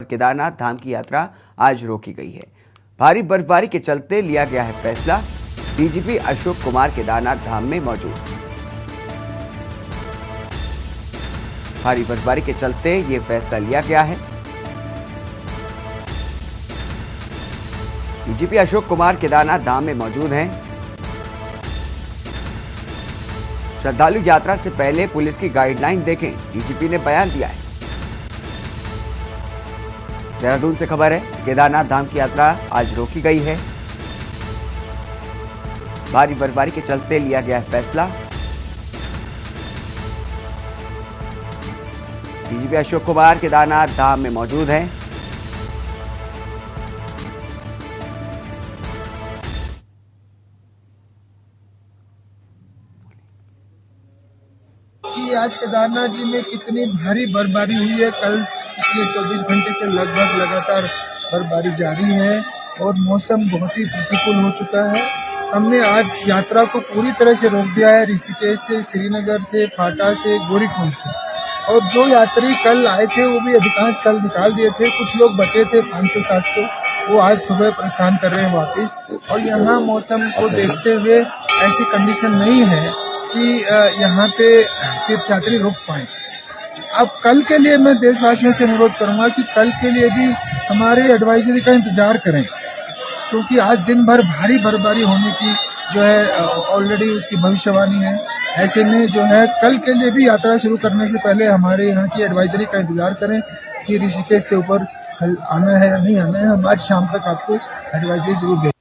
केदारनाथ धाम की यात्रा आज रोकी गई है। भारी बर्फबारी के चलते लिया गया है फैसला। डीजीपी अशोक कुमार केदारनाथ धाम में मौजूद। भारी बर्फबारी के चलते ये फैसला लिया गया है। डीजीपी अशोक कुमार केदारनाथ धाम में मौजूद हैं। श्रद्धालु यात्रा से पहले पुलिस की गाइडलाइन देखें, डीजीपी ने बयान दिया है। देहरादून से खबर है, केदारनाथ धाम की यात्रा आज रोकी गई है। भारी बर्फबारी के चलते लिया गया है फैसला। डीजीपी अशोक कुमार केदारनाथ धाम में मौजूद हैं। कि आज केदारनाथ जी में कितनी भारी बर्फबारी हुई है। कल पिछले 24 घंटे से लगभग लगातार बर्फबारी जारी है और मौसम बहुत ही प्रतिकूल हो चुका है। हमने आज यात्रा को पूरी तरह से रोक दिया है। ऋषिकेश से, श्रीनगर से, फाटा से, गौरीकुंड से, और जो यात्री कल आए थे वो भी अधिकांश कल निकाल दिए थे। कुछ लोग बचे थे 500-700, वो आज सुबह प्रस्थान कर रहे हैं वापस। और यहाँ मौसम को देखते हुए ऐसी कंडीशन नहीं है कि यहाँ पे तीर्थयात्री रुक पाए। अब कल के लिए मैं देशवासियों से अनुरोध करूंगा कि कल के लिए भी हमारे एडवाइजरी का इंतजार करें, क्योंकि आज दिन भर भारी बर्फबारी होने की जो है ऑलरेडी उसकी भविष्यवाणी है। ऐसे में जो है कल के लिए भी यात्रा शुरू करने से पहले हमारे यहाँ की एडवाइजरी का इंतजार करें कि ऋषिकेश से ऊपर आना है या नहीं आना है। हम आज शाम तक आपको एडवाइजरी जरूर देंगे।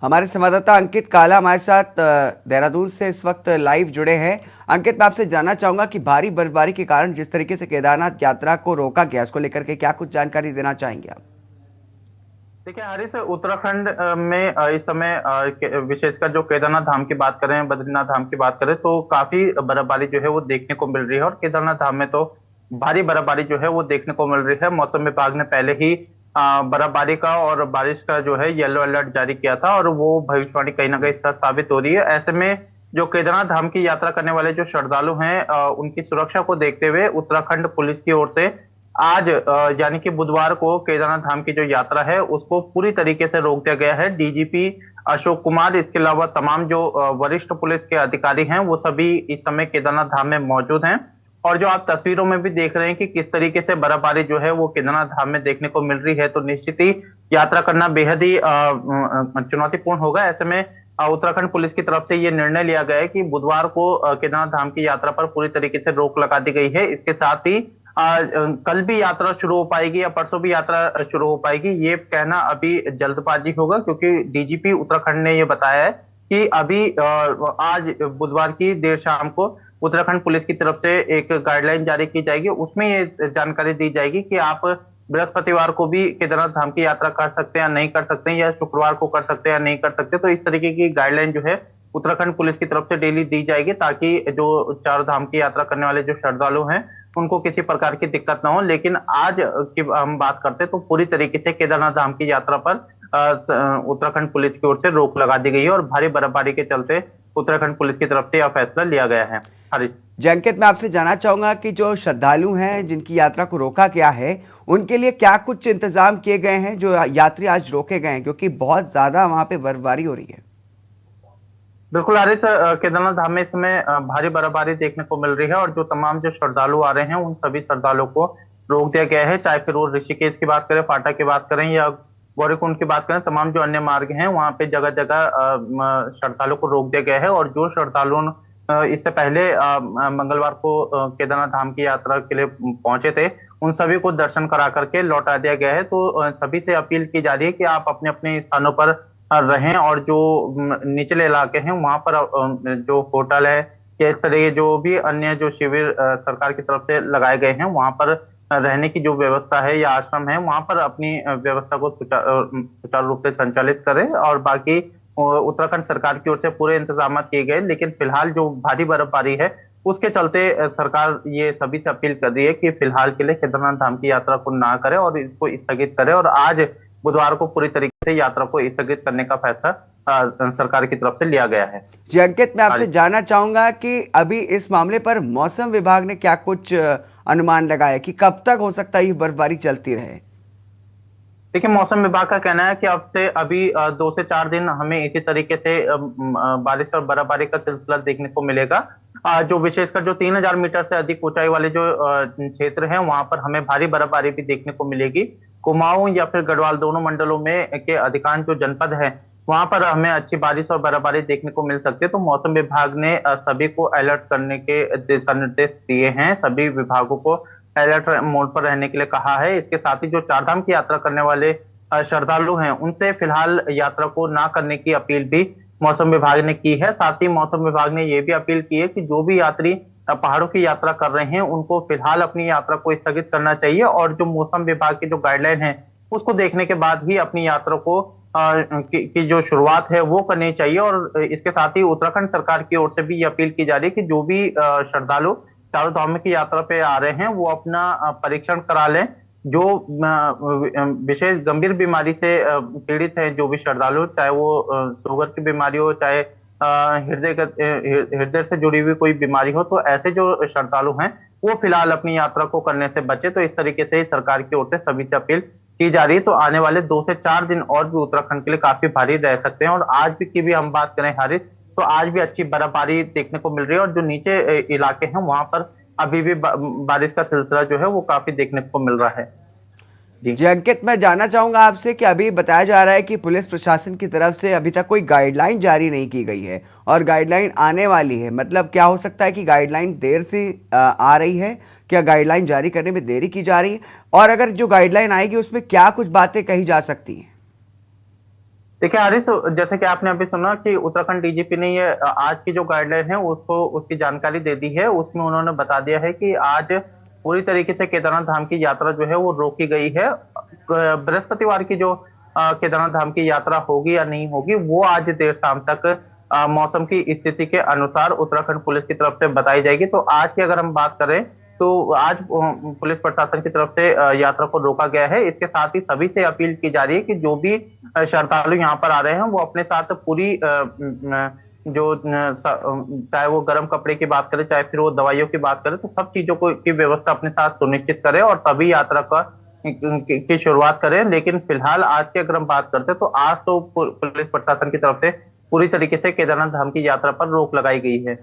हमारे संवाददाता अंकित काला हमारे साथ देहरादून से इस वक्त लाइव जुड़े हैं। अंकित, मैं आपसे जानना चाहूंगा कि भारी बर्फबारी के कारण जिस तरीके से केदारनाथ यात्रा को रोका गया, इसको लेकर के क्या कुछ जानकारी देना चाहेंगे आप? देखिए हरीश, उत्तराखंड में इस समय विशेषकर जो केदारनाथ धाम की बात करें, बद्रीनाथ धाम की बात करें, तो काफी बर्फबारी जो है वो देखने को मिल रही है। और केदारनाथ धाम में तो भारी बर्फबारी जो है वो देखने को मिल रही है। मौसम विभाग ने पहले ही बर्फबारी का और बारिश का जो है येलो अलर्ट जारी किया था और वो भविष्यवाणी कहीं ना कहीं सच साबित हो रही है। ऐसे में जो केदारनाथ धाम की यात्रा करने वाले जो श्रद्धालु हैं, उनकी सुरक्षा को देखते हुए उत्तराखंड पुलिस की ओर से आज यानी कि बुधवार को केदारनाथ धाम की जो यात्रा है उसको पूरी तरीके से रोक दिया गया है। डीजीपी अशोक कुमार, इसके अलावा तमाम जो वरिष्ठ पुलिस के अधिकारी हैं वो सभी इस समय केदारनाथ धाम में मौजूद हैं। और जो आप तस्वीरों में भी देख रहे हैं कि किस तरीके से बर्फबारी जो है वो केदारनाथ धाम में देखने को मिल रही है, तो निश्चित ही यात्रा करना बेहद ही चुनौतीपूर्ण होगा। ऐसे में उत्तराखंड पुलिस की तरफ से ये निर्णय लिया गया है कि बुधवार को केदारनाथ धाम की यात्रा पर पूरी तरीके से रोक लगा दी गई है। इसके साथ ही कल भी यात्रा शुरू हो पाएगी या परसों भी यात्रा शुरू हो पाएगी, ये कहना अभी जल्दबाजी होगा, क्योंकि डीजीपी उत्तराखंड ने ये बताया है कि अभी आज बुधवार की देर शाम को उत्तराखंड पुलिस की तरफ से एक गाइडलाइन जारी की जाएगी। उसमें ये जानकारी दी जाएगी कि आप बृहस्पतिवार को भी केदारनाथ धाम की यात्रा कर सकते हैं या नहीं कर सकते हैं, या शुक्रवार को कर सकते हैं या नहीं कर सकते। तो इस तरीके की गाइडलाइन जो है उत्तराखंड पुलिस की तरफ से डेली दी जाएगी, ताकि जो चार धाम की यात्रा करने वाले जो श्रद्धालु हैं उनको किसी प्रकार की दिक्कत ना हो। लेकिन आज की हम बात करते हैं तो पूरी तरीके से केदारनाथ धाम की यात्रा पर उत्तराखंड पुलिस की ओर से रोक लगा दी गई है और भारी बर्फबारी के चलते उत्तराखंड पुलिस की तरफ से यह फैसला लिया गया है। हरीश जी, अंकित, मैं आपसे जानना चाहूंगा कि जो श्रद्धालु हैं जिनकी यात्रा को रोका गया है, उनके लिए क्या कुछ इंतजाम किए गए हैं जो यात्री आज रोके गए हैं, क्योंकि बहुत ज्यादा वहां पे बर्फबारी हो रही है? बिल्कुल हरीश, केदारनाथ धाम में इस समय भारी बर्फबारी देखने को मिल रही है और जो तमाम जो श्रद्धालु आ रहे हैं उन सभी श्रद्धालुओं को रोक दिया गया है। चाहे फिर वो ऋषिकेश की बात करें, फाटा की बात करें या गौरीकुंड की बात करें, तमाम जो अन्य मार्ग हैं वहां पे जगह जगह श्रद्धालुओं को रोक दिया गया है। और जो श्रद्धालु इससे पहले मंगलवार को केदारनाथ धाम की यात्रा के लिए पहुंचे थे, उन सभी को दर्शन करा करके लौटा दिया गया है। तो सभी से अपील की जा रही है कि आप अपने अपने स्थानों पर रहें और जो निचले इलाके हैं वहां पर जो होटल है या इस तरह जो भी अन्य जो शिविर सरकार की तरफ से लगाए गए हैं वहां पर रहने की जो व्यवस्था है या आश्रम है वहां पर अपनी व्यवस्था को सुचारू रूप से संचालित करें। और बाकी उत्तराखंड सरकार की ओर से पूरे इंतजाम किए गए। लेकिन फिलहाल जो भारी बर्फबारी है उसके चलते सरकार ये सभी से अपील कर रही है कि फिलहाल के लिए केदारनाथ धाम की यात्रा को ना करे और इसको स्थगित करे और आज बुधवार को पूरी तरीके से यात्रा को स्थगित करने का फैसला सरकार की तरफ से लिया गया है। जी अंकित, मैं आपसे जानना चाहूंगा कि अभी इस मामले पर मौसम विभाग ने क्या कुछ अनुमान लगाया कि कब तक हो सकता है ये बर्फबारी चलती रहे? देखिए, मौसम विभाग का कहना है कि अब से अभी 2 से 4 दिन हमें इसी तरीके से बारिश और बर्फबारी का सिलसिला देखने को मिलेगा। जो विशेषकर जो 3000 मीटर से अधिक ऊंचाई वाले जो क्षेत्र हैं, वहां पर हमें भारी बर्फबारी भी देखने को मिलेगी। कुमाऊं या फिर गढ़वाल दोनों मंडलों में के अधिकांश जो जनपद है, वहां पर हमें अच्छी बारिश और बर्फबारी देखने को मिल सकती है। तो मौसम विभाग ने सभी को अलर्ट करने के दिशा निर्देश दिए हैं, सभी विभागों को अलर्ट मोड पर रहने के लिए कहा है। इसके साथ ही जो चारधाम की यात्रा करने वाले श्रद्धालु हैं, उनसे फिलहाल यात्रा को ना करने की अपील भी मौसम विभाग ने की है। साथ ही मौसम विभाग ने यह भी अपील की है कि जो भी यात्री पहाड़ों की यात्रा कर रहे हैं, उनको फिलहाल अपनी यात्रा को स्थगित करना चाहिए और जो मौसम विभाग की जो गाइडलाइन है, उसको देखने के बाद ही अपनी यात्रा को की जो शुरुआत है वो करनी चाहिए। और इसके साथ ही उत्तराखंड सरकार की ओर से भी ये अपील की जा रही है कि जो भी श्रद्धालु चारों धाम की यात्रा पे आ रहे हैं, वो अपना परीक्षण करा लें। जो विशेष गंभीर बीमारी से पीड़ित है, जो भी श्रद्धालु, चाहे वो शुगर की बीमारी हो, चाहे हृदय से जुड़ी हुई कोई बीमारी हो, तो ऐसे जो श्रद्धालु हैं वो फिलहाल अपनी यात्रा को करने से बचे। तो इस तरीके से सरकार की ओर से सभी से अपील की जा रही है। तो आने वाले 2 से 4 दिन और भी उत्तराखंड के लिए काफी भारी रह सकते हैं। और आज भी की भी हम बात करें हारिस, तो आज भी अच्छी बर्फबारी देखने को मिल रही है और जो नीचे इलाके हैं वहां पर अभी भी बारिश का सिलसिला जो है वो काफी देखने को मिल रहा है। जी अंकित, मैं जानना चाहूंगा आपसे कि अभी बताया जा रहा है कि पुलिस प्रशासन की तरफ से अभी तक कोई गाइडलाइन जारी नहीं की गई है और गाइडलाइन आने वाली है। मतलब क्या हो सकता है कि गाइडलाइन देर से आ रही है? क्या गाइडलाइन जारी करने में देरी की जा रही है? और अगर जो गाइडलाइन आएगी उसमें क्या कुछ बातें कही जा सकती हैं? देखिए हारिस, जैसे कि आपने अभी सुना कि उत्तराखंड डीजीपी ने ये आज की जो गाइडलाइन है उसको उसकी जानकारी दे दी है। उसमें उन्होंने बता दिया है कि आज पूरी तरीके से केदारनाथ धाम की यात्रा जो है वो रोकी गई है। बृहस्पतिवार की जो केदारनाथ धाम की यात्रा होगी या नहीं होगी, वो आज देर शाम तक मौसम की स्थिति के अनुसार उत्तराखंड पुलिस की तरफ से बताई जाएगी। तो आज की अगर हम बात करें तो आज पुलिस प्रशासन की तरफ से यात्रा को रोका गया है। इसके साथ ही सभी से अपील की जा रही है कि जो भी श्रद्धालु यहाँ पर आ रहे हैं, वो अपने साथ पूरी जो चाहे वो गर्म कपड़े की बात करें, चाहे फिर वो दवाइयों की बात करें, तो सब चीजों को की व्यवस्था अपने साथ सुनिश्चित करें और तभी यात्रा का की शुरुआत करें। लेकिन फिलहाल आज की अगर हम बात करते हैं तो आज तो पुलिस प्रशासन की तरफ से पूरी तरीके से केदारनाथ धाम की यात्रा पर रोक लगाई गई है।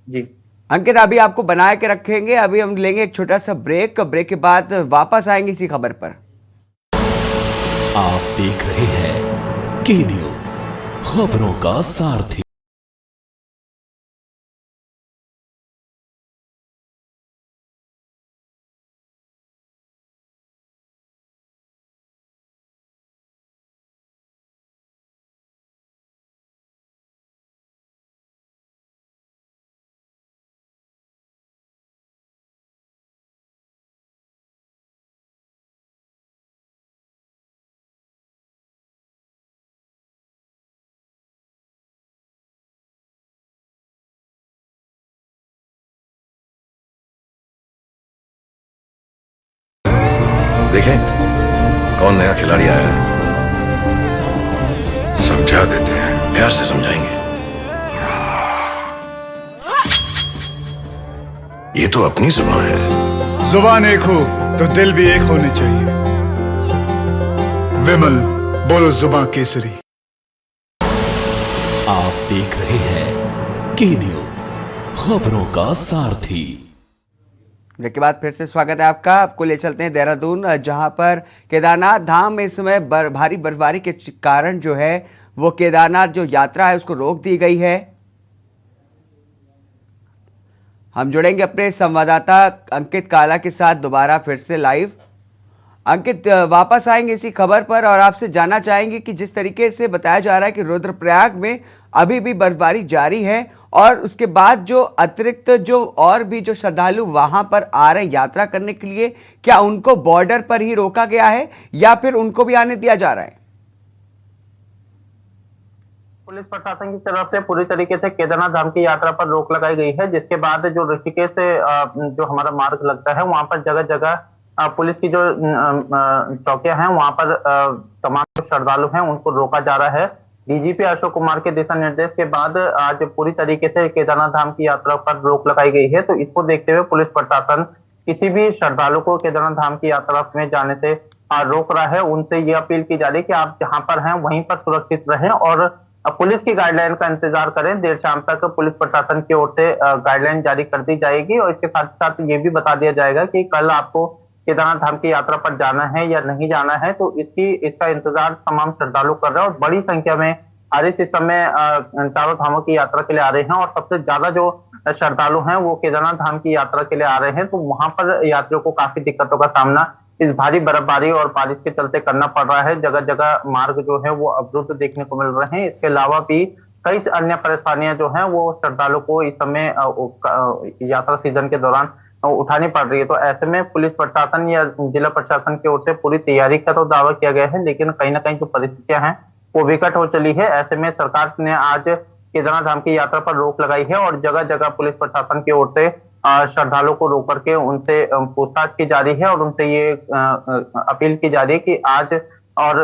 जी अंकित, अभी आपको बना के रखेंगे। अभी हम लेंगे एक छोटा सा ब्रेक के बाद वापस आएंगे इसी खबर पर। आप देख रहे हैं के न्यूज, खबरों का सारथी। देखें कौन नया खिलाड़ी आया है। समझा देते हैं, प्यार से समझाएंगे। ये तो अपनी जुबान है। जुबान एक हो तो दिल भी एक होने चाहिए। विमल, बोलो जुबान केसरी। आप देख रहे हैं के न्यूज, खबरों का सारथी। ब्रेक के बाद फिर से स्वागत है आपका। आपको ले चलते हैं देहरादून, जहां पर केदारनाथ धाम में इस समय भारी बर्फबारी के कारण जो है वो केदारनाथ जो यात्रा है उसको रोक दी गई है। हम जुड़ेंगे अपने संवाददाता अंकित काला के साथ दोबारा फिर से लाइव। अंकित, वापस आएंगे इसी खबर पर और आपसे जानना चाहेंगे कि जिस तरीके से बताया जा रहा है कि रुद्रप्रयाग में अभी भी बर्फबारी जारी है और उसके बाद जो अतिरिक्त जो और भी जो श्रद्धालु वहां पर आ रहे हैं यात्रा करने के लिए, क्या उनको बॉर्डर पर ही रोका गया है या फिर उनको भी आने दिया जा रहा है? पुलिस प्रशासन की तरफ से पूरी तरीके से केदारनाथ धाम की यात्रा पर रोक लगाई गई है, जिसके बाद जो ऋषिकेश से जो हमारा मार्ग लगता है वहां पर जगह जगह पुलिस की जो चौकियां हैं वहां पर तमाम श्रद्धालु हैं उनको रोका जा रहा है। डीजीपी अशोक कुमार के दिशा निर्देश के बाद आज पूरी तरीके से केदारनाथ धाम की यात्रा पर रोक लगाई गई है। तो इसको देखते हुए पुलिस प्रशासन किसी भी श्रद्धालु को केदारनाथ धाम की यात्रा में जाने से रोक रहा है। उनसे ये अपील की जा रही है कि आप जहां पर हैं वहीं पर सुरक्षित रहें और पुलिस की गाइडलाइन का इंतजार करें। देर शाम तक पुलिस प्रशासन की ओर से गाइडलाइन जारी कर दी जाएगी और इसके साथ साथ ये भी बता दिया जाएगा कि कल आपको केदारनाथ धाम की यात्रा पर जाना है या नहीं जाना है। तो इसका इंतजार तमाम श्रद्धालु कर रहे हैं और बड़ी संख्या में हारिस इस समय चारों धामों की यात्रा के लिए आ रहे हैं और सबसे ज्यादा जो श्रद्धालु हैं वो केदारनाथ धाम की यात्रा के लिए आ रहे हैं। तो वहां पर यात्रियों को काफी दिक्कतों का सामना इस भारी बर्फबारी और बारिश के चलते करना पड़ रहा है। जगह जगह मार्ग जो है वो अवरुद्ध देखने को मिल रहे हैं। इसके अलावा भी कई अन्य परेशानियां जो हैं वो श्रद्धालु को इस समय यात्रा सीजन के दौरान उठानी पड़ रही है। तो ऐसे में पुलिस प्रशासन या जिला प्रशासन की ओर से पूरी तैयारी का तो दावा किया गया है, लेकिन कहीं ना कहीं जो परिस्थितियां हैं वो विकट हो चली है। ऐसे में सरकार ने आज केदारनाथ धाम की यात्रा पर रोक लगाई है और जगह जगह पुलिस प्रशासन की ओर से श्रद्धालुओं को रोक करके उनसे पूछताछ की जा रही है और उनसे ये अपील की जा रही है कि आज और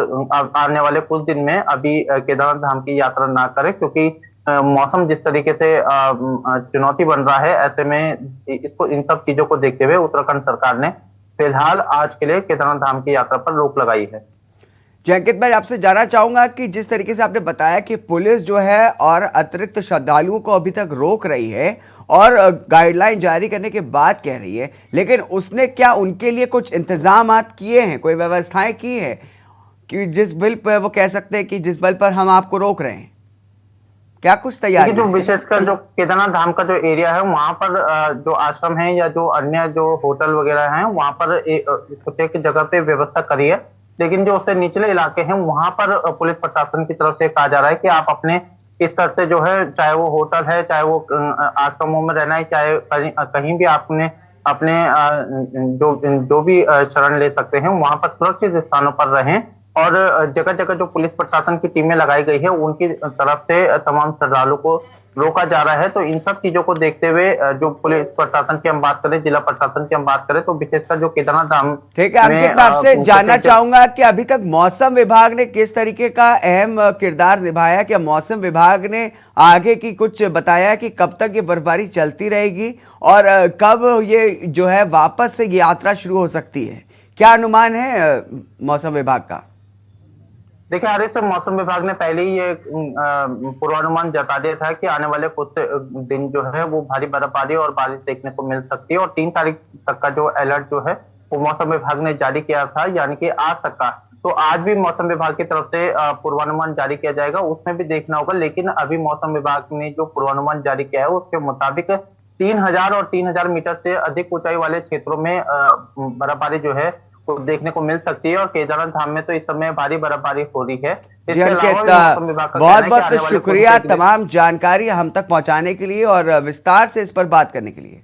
आने वाले कुछ दिन में अभी केदारनाथ धाम की यात्रा ना करें, क्योंकि मौसम जिस तरीके से चुनौती बन रहा है। ऐसे में इन सब चीजों को देखते हुए उत्तराखंड सरकार ने फिलहाल आज के लिए केदारनाथ धाम की यात्रा पर रोक लगाई है। जी अंकित भाई, आपसे जानना चाहूंगा कि जिस तरीके से आपने बताया कि पुलिस जो है और अतिरिक्त श्रद्धालुओं को अभी तक रोक रही है और गाइडलाइन जारी करने के बाद कह रही है, लेकिन उसने क्या उनके लिए कुछ इंतजामात किए हैं, कोई व्यवस्थाएं की है कि जिस बिल पर वो कह सकते हैं कि जिस बल पर हम आपको रोक रहे हैं, क्या कुछ तैयारी? जो विशेषकर जो केदारनाथ धाम का जो एरिया है वहां पर जो आश्रम है या जो अन्य जो होटल वगैरह हैं वहां पर एक जगह पे व्यवस्था करी है, लेकिन जो उससे निचले इलाके हैं वहां पर पुलिस प्रशासन की तरफ से कहा जा रहा है कि आप अपने स्तर से जो है, चाहे वो होटल है, चाहे वो आश्रमों में रहना है, चाहे कहीं भी आपने अपने जो भी शरण ले सकते हैं वहां पर सुरक्षित स्थानों पर रहें। और जगह जगह जो पुलिस प्रशासन की टीमें लगाई गई है उनकी तरफ से तमाम श्रद्धालुओं को रोका जा रहा है। तो इन सब चीजों को देखते हुए जो पुलिस प्रशासन की हम बात करें, जिला प्रशासन की हम बात करें, तो विशेषकर जो केदारनाथ धाम, ठीक है अंकित, मैं आपसे जानना चाहूंगा कि अभी तक मौसम विभाग ने किस तरीके का अहम किरदार निभाया? क्या मौसम विभाग ने आगे की कुछ बताया कि कब तक ये बर्फबारी चलती रहेगी और कब ये जो है वापस से यात्रा शुरू हो सकती है? क्या अनुमान है मौसम विभाग का? देखिए हरीश, मौसम विभाग ने पहले ही ये पूर्वानुमान जता दिया था कि आने वाले कुछ दिन जो है वो भारी बर्फबारी और बारिश देखने को मिल सकती है और 3 तारीख तक का जो अलर्ट जो है वो मौसम विभाग ने जारी किया था, यानी कि आज तक का। तो आज भी मौसम विभाग की तरफ से पूर्वानुमान जारी किया जाएगा, उसमें भी देखना होगा। लेकिन अभी मौसम विभाग ने जो पूर्वानुमान जारी किया है उसके मुताबिक 3000 और 3000 मीटर से अधिक ऊंचाई वाले क्षेत्रों में बर्फबारी जो है को देखने को मिल सकती है और केदारनाथ धाम में तो इस समय भारी बर्फबारी हो रही है। जी अंकित, बहुत बहुत शुक्रिया तमाम जानकारी हम तक पहुंचाने के लिए और विस्तार से इस पर बात करने के लिए।